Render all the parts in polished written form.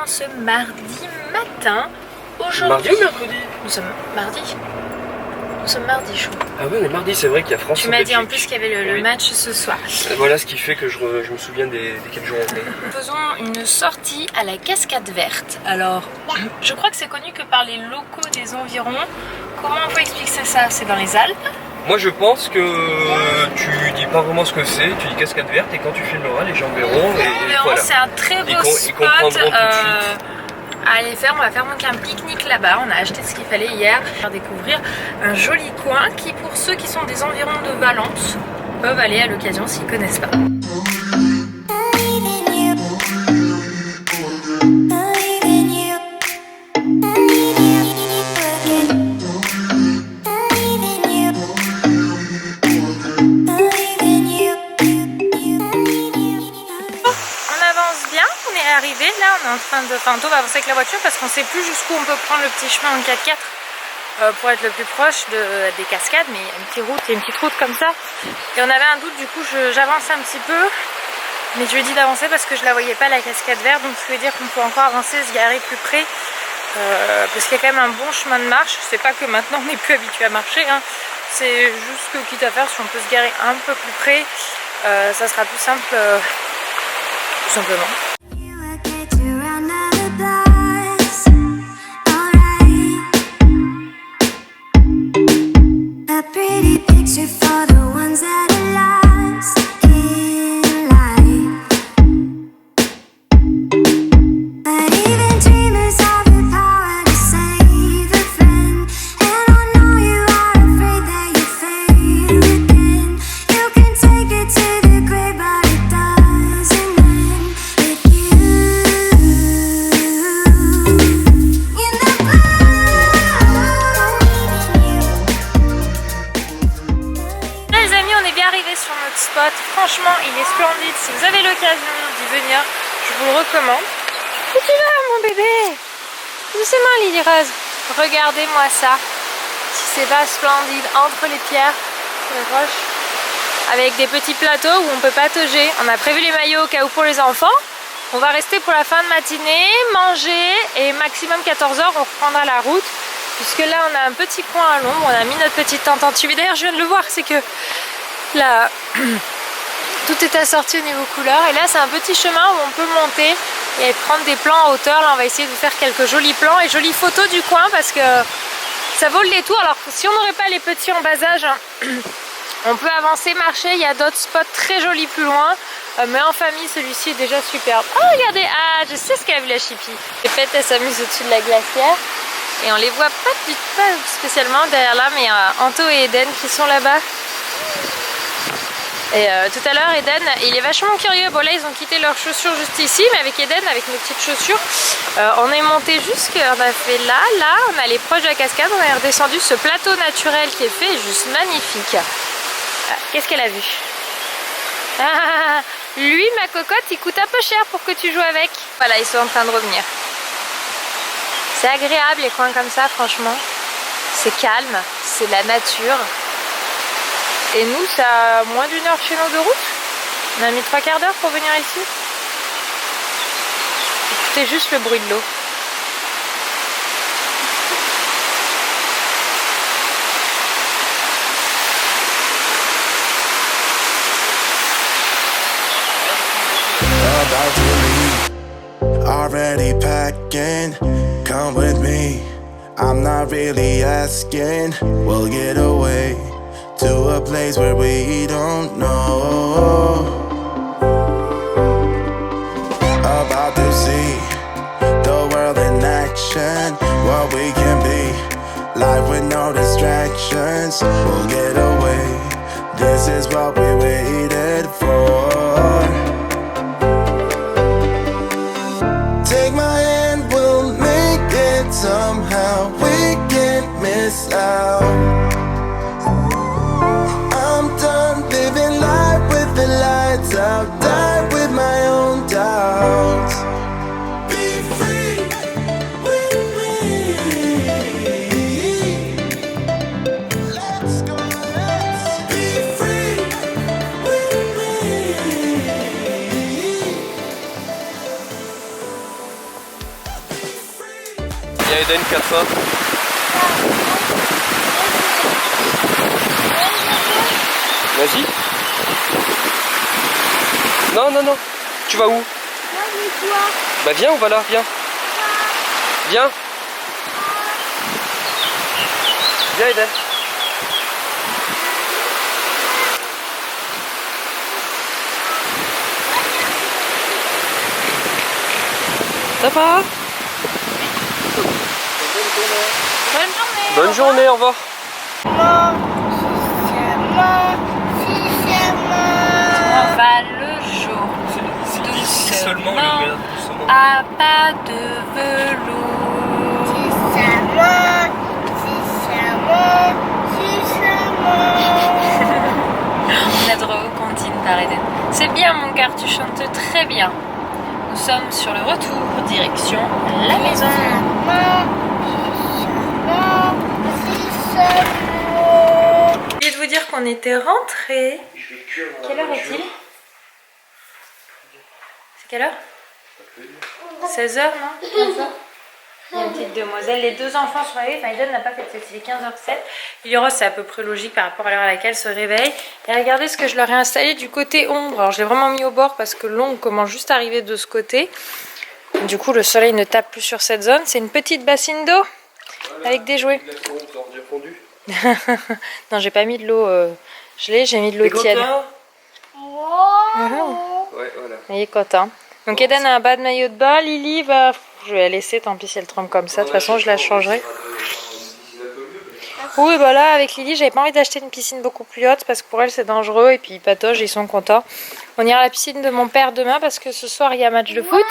en ce mardi matin. Aujourd'hui, mardi ou mercredi? Nous sommes mardi. Nous sommes mardi, chaud. Ah oui, on est mardi, c'est vrai qu'il y a France. Tu m'as dit en plus qu'il y avait le match ce soir. Voilà ce qui fait que je me souviens des quels jours on est. Nous faisons une sortie à la Cascade Verte. Alors, je crois que c'est connu que par les locaux des environs. Comment on peut expliquer ça? C'est dans les Alpes. Moi je pense que tu dis pas vraiment ce que c'est, tu dis Cascade Verte et quand tu filmeras les gens verront et voilà. C'est un très beau spot. Ils comprendront tout de suite. À aller faire, on va faire donc un pique-nique là-bas. On a acheté ce qu'il fallait hier, faire découvrir un joli coin qui, pour ceux qui sont des environs de Valence, peuvent aller à l'occasion s'ils connaissent pas. Arrivé là, on est en train de... Enfin, on va avancer avec la voiture parce qu'on sait plus jusqu'où on peut prendre le petit chemin en 4x4 pour être le plus proche des cascades, mais il y a une petite route comme ça. Et on avait un doute, du coup j'avance un petit peu, mais je lui ai dit d'avancer parce que je la voyais pas la cascade verte, donc je lui ai dire qu'on peut encore avancer, se garer plus près, parce qu'il y a quand même un bon chemin de marche. C'est pas que maintenant on n'est plus habitué à marcher, hein. C'est juste que quitte à faire, si on peut se garer un peu plus près, ça sera plus simple, tout simplement. Franchement, il est splendide. Si vous avez l'occasion d'y venir, je vous le recommande. Où tu vas, mon bébé? Doucement, Lily Rose. Regardez-moi ça. Si c'est pas splendide, entre les pierres, les roches, avec des petits plateaux où on peut patauger. On a prévu les maillots au cas où pour les enfants. On va rester pour la fin de matinée, manger et maximum 14 h, on reprendra la route. Puisque là, on a un petit coin à l'ombre. On a mis notre petite tente en tube. D'ailleurs, je viens de le voir, c'est que là... Tout est assorti au niveau couleur et là c'est un petit chemin où on peut monter et prendre des plans en hauteur. Là on va essayer de faire quelques jolis plans et jolies photos du coin parce que ça vaut le détour. Alors si on n'aurait pas les petits en bas âge, on peut avancer, marcher, il y a d'autres spots très jolis plus loin, mais en famille celui-ci est déjà superbe. Oh regardez, ah je sais ce qu'a vu la chipie. Les pètes elles s'amusent au-dessus de la glacière et on les voit pas spécialement derrière là, mais il y a Anto et Eden qui sont là-bas. Et tout à l'heure Eden il est vachement curieux. Bon là ils ont quitté leurs chaussures juste ici, mais avec Eden, avec nos petites chaussures, on est monté jusqu'à, on a fait là, on est allé proche de la cascade, on est redescendu ce plateau naturel qui est fait juste magnifique. Qu'est-ce qu'elle a vu? Lui ma cocotte il coûte un peu cher pour que tu joues avec. Voilà, ils sont en train de revenir. C'est agréable les coins comme ça, franchement. C'est calme, c'est la nature. Et nous, c'est à moins d'1 heure chez nous de route. On a mis 3/4 d'heure pour venir ici. Écoutez juste le bruit de l'eau. About to leave, already packing, come with me. I'm not really asking, we'll get away to a place where we don't know. About to see the world in action, what we can be, life with no distractions. We'll get away, this is what we waited for. Take my hand, we'll make it somehow. We can't miss out. I'll die with my own doubts. Be free with me. Let's go. Eden 4 fois. Vas-y. Non, non, non. Tu vas où? Bah viens, on va là, viens. Viens. Viens Eden. Ça va? Bonne journée. Bonne journée, au revoir. On va le jour. Ici seulement le verre doucement. À pas de velours. On a de recontine par Eden. C'est bien mon cœur, tu chantes très bien. Nous sommes sur le retour, direction la maison. Je vais vous dire qu'on était rentrés. Quelle heure est-il? C'est quelle heure? 16h, non? 15h. Il y a une petite demoiselle. Les deux enfants sont réveillés. Enfin, Eden n'a pas fait de sieste. Il est 15h07. Lily-Rose, c'est à peu près logique par rapport à l'heure à laquelle elle se réveille. Et regardez ce que je leur ai installé du côté ombre. Alors, je l'ai vraiment mis au bord parce que l'ombre commence juste à arriver de ce côté. Du coup, le soleil ne tape plus sur cette zone. C'est une petite bassine d'eau avec des jouets. Non, j'ai pas mis de l'eau gelée, j'ai mis de l'eau tiède. Ouais, voilà. Il est content. Donc Eden a un bas de maillot de bain. Lily, bah, je vais la laisser, tant pis si elle trempe comme ça. De toute façon, je la changerai. Oui, bah là, avec Lily, j'avais pas envie d'acheter une piscine beaucoup plus haute parce que pour elle, c'est dangereux. Et puis, ils patogent, ils sont contents. On ira à la piscine de mon père demain parce que ce soir, il y a match de foot.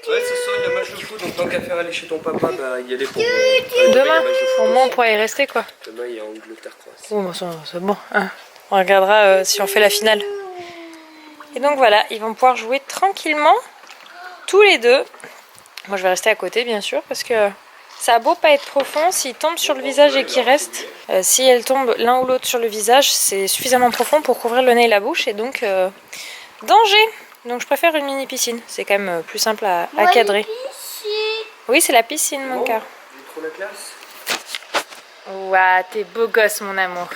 Ouais, ce soir il y a match de foot, donc tant qu'à faire aller chez ton papa, bah y aller pour. Demain, au moins, on pourra y rester, quoi. Demain, il y a Angleterre-Croatie. Oh, bah, c'est bon. Hein. On regardera si on fait la finale. Et donc voilà, ils vont pouvoir jouer tranquillement, tous les deux. Moi, je vais rester à côté, bien sûr, parce que ça a beau pas être profond, s'ils tombent sur le visage et qu'ils restent, si elles tombent l'un ou l'autre sur le visage, c'est suffisamment profond pour couvrir le nez et la bouche, et donc danger. Donc je préfère une mini piscine, c'est quand même plus simple à cadrer. Oui, c'est la piscine, mon cœur. Trop la classe. Ouah, t'es beau gosse, mon amour.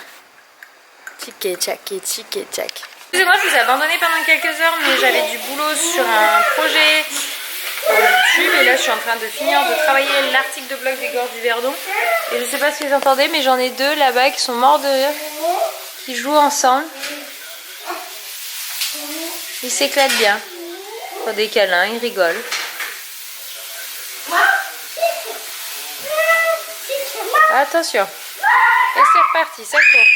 Tchik-tchak, tchik-tchak. Excusez-moi, je vous ai abandonné pendant quelques heures, mais j'avais du boulot sur un projet YouTube et là je suis en train de finir de travailler l'article de blog des Gorges du Verdon. Et je sais pas si vous entendez, mais j'en ai deux là-bas qui sont morts de rire, qui jouent ensemble. Ils s'éclatent bien. Ils font des câlins, ils rigolent. Attention. Et c'est reparti, ça court.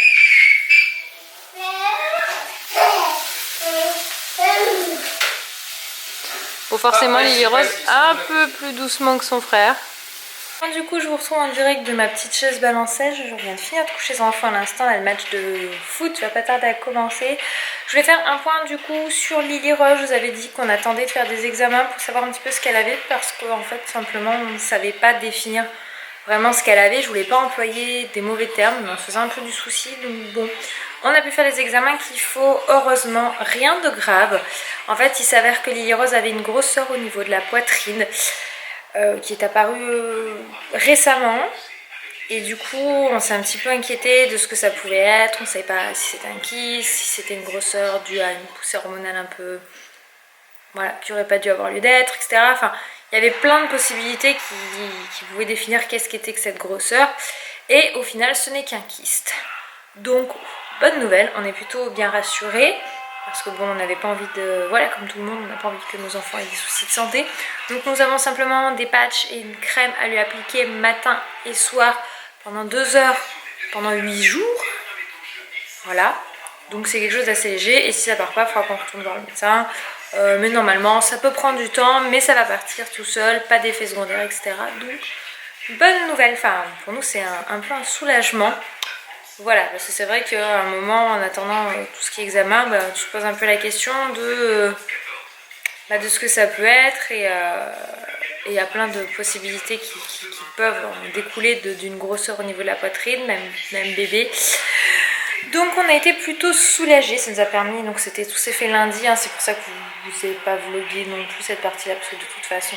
Bon, forcément, Lily-Rose un peu plus doucement que son frère. Du coup, je vous retrouve en direct de ma petite chaise balançage. Je viens de finir de coucher les enfants à l'instant. Là, le match de foot va pas tarder à commencer. Je voulais faire un point du coup sur Lily-Rose. Je vous avais dit qu'on attendait de faire des examens pour savoir un petit peu ce qu'elle avait. Parce qu'en fait, simplement, on ne savait pas définir vraiment ce qu'elle avait. Je voulais pas employer des mauvais termes, mais on se faisait un peu du souci. Donc bon, on a pu faire les examens qu'il faut. Heureusement, rien de grave. En fait, il s'avère que Lily-Rose avait une grosseur au niveau de la poitrine qui est apparue récemment. Et du coup, on s'est un petit peu inquiété de ce que ça pouvait être. On ne savait pas si c'était un kyste, si c'était une grosseur due à une poussée hormonale un peu... Voilà, qui n'aurait pas dû avoir lieu d'être, etc. Enfin, il y avait plein de possibilités qui pouvaient définir qu'est-ce qu'était que cette grosseur. Et au final, ce n'est qu'un kyste. Donc, bonne nouvelle, on est plutôt bien rassurés. Parce que bon, on n'avait pas envie de... Voilà, comme tout le monde, on n'a pas envie que nos enfants aient des soucis de santé. Donc nous avons simplement des patchs et une crème à lui appliquer matin et soir pendant 2 heures, pendant 8 jours. Voilà. Donc c'est quelque chose d'assez léger. Et si ça part pas, il faudra qu'on retourne voir le médecin. Mais normalement, ça peut prendre du temps, mais ça va partir tout seul. Pas d'effets secondaires, etc. Donc, bonne nouvelle. Enfin, pour nous, c'est un peu un soulagement. Voilà, parce que c'est vrai qu'à un moment, en attendant tout ce qui est examen, bah, tu te poses un peu la question de ce que ça peut être. Et il y a plein de possibilités qui peuvent découler d'une grosseur au niveau de la poitrine, même bébé. Donc on a été plutôt soulagés, ça nous a permis, donc tout s'est fait lundi, hein, c'est pour ça que vous n'avez pas vlogué non plus cette partie-là, parce que de toute façon,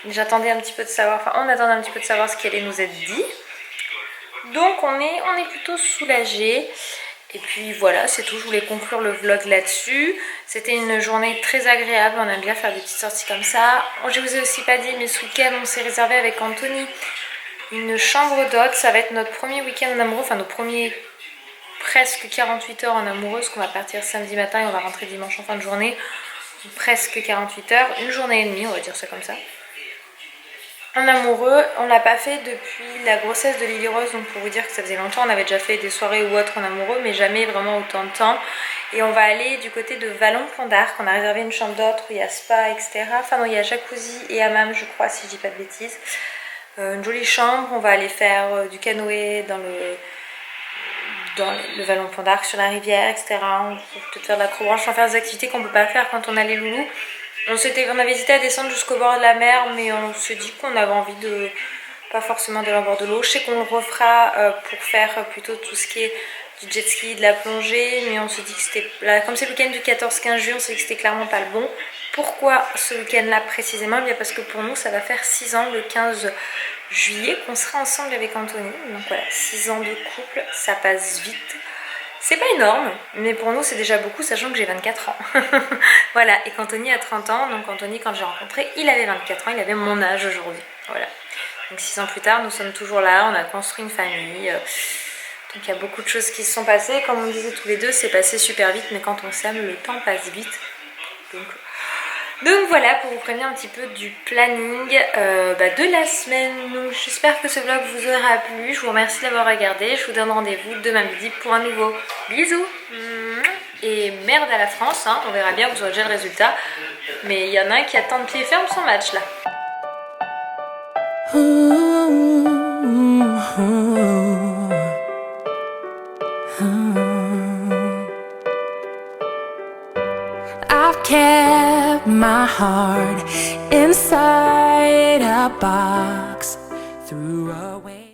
j'attendais un petit peu de savoir, enfin on attendait un petit peu de savoir ce qui allait nous être dit. Donc on est plutôt soulagés. Et puis voilà, c'est tout, je voulais conclure le vlog là-dessus. C'était une journée très agréable, on aime bien faire des petites sorties comme ça. Je vous ai aussi pas dit, mais ce week-end on s'est réservé avec Anthony une chambre d'hôte. Ça va être notre premier week-end en amoureux, enfin nos premiers presque 48 heures en amoureux, parce qu'on va partir samedi matin et on va rentrer dimanche en fin de journée. Presque 48 heures, une journée et demie, on va dire ça comme ça. En amoureux, on l'a pas fait depuis la grossesse de Lily Rose, donc pour vous dire que ça faisait longtemps, on avait déjà fait des soirées ou autres en amoureux, mais jamais vraiment autant de temps. Et on va aller du côté de Vallon-Pont d'Arc, on a réservé une chambre d'hôte où il y a spa, etc. Enfin non, il y a jacuzzi et hammam, je crois, si je dis pas de bêtises. Une jolie chambre, on va aller faire du canoë dans le Vallon-Pont d'Arc sur la rivière, etc. On peut peut-être faire de l'acrobranche, faire des activités qu'on ne peut pas faire quand on a les loulous. On avait hésité à descendre jusqu'au bord de la mer, mais on s'est dit qu'on avait envie de pas forcément d'aller au bord de l'eau. Je sais qu'on le refera pour faire plutôt tout ce qui est du jet ski, de la plongée, mais on se dit que c'était là, comme c'est le week-end du 14-15 juillet, on s'est dit que c'était clairement pas le bon. Pourquoi ce week-end-là précisément? Bien parce que pour nous, ça va faire 6 ans le 15 juillet qu'on sera ensemble avec Anthony. Donc voilà, 6 ans de couple, ça passe vite. C'est pas énorme, mais pour nous c'est déjà beaucoup, sachant que j'ai 24 ans. Voilà, et qu'Anthony a 30 ans, donc Anthony, quand j'ai rencontré, il avait 24 ans, il avait mon âge aujourd'hui. Voilà. Donc 6 ans plus tard, nous sommes toujours là, on a construit une famille. Donc il y a beaucoup de choses qui se sont passées. Comme on disait tous les deux, c'est passé super vite, mais quand on s'aime, le temps passe vite. Donc voilà, pour vous prévenir un petit peu du planning de la semaine. Donc j'espère que ce vlog vous aura plu. Je vous remercie d'avoir regardé. Je vous donne rendez-vous demain midi pour un nouveau bisou. Et merde à la France, hein. On verra bien, vous aurez déjà le résultat. Mais il y en a un qui attend de pied ferme son match là. I've kept my heart inside a box, threw away.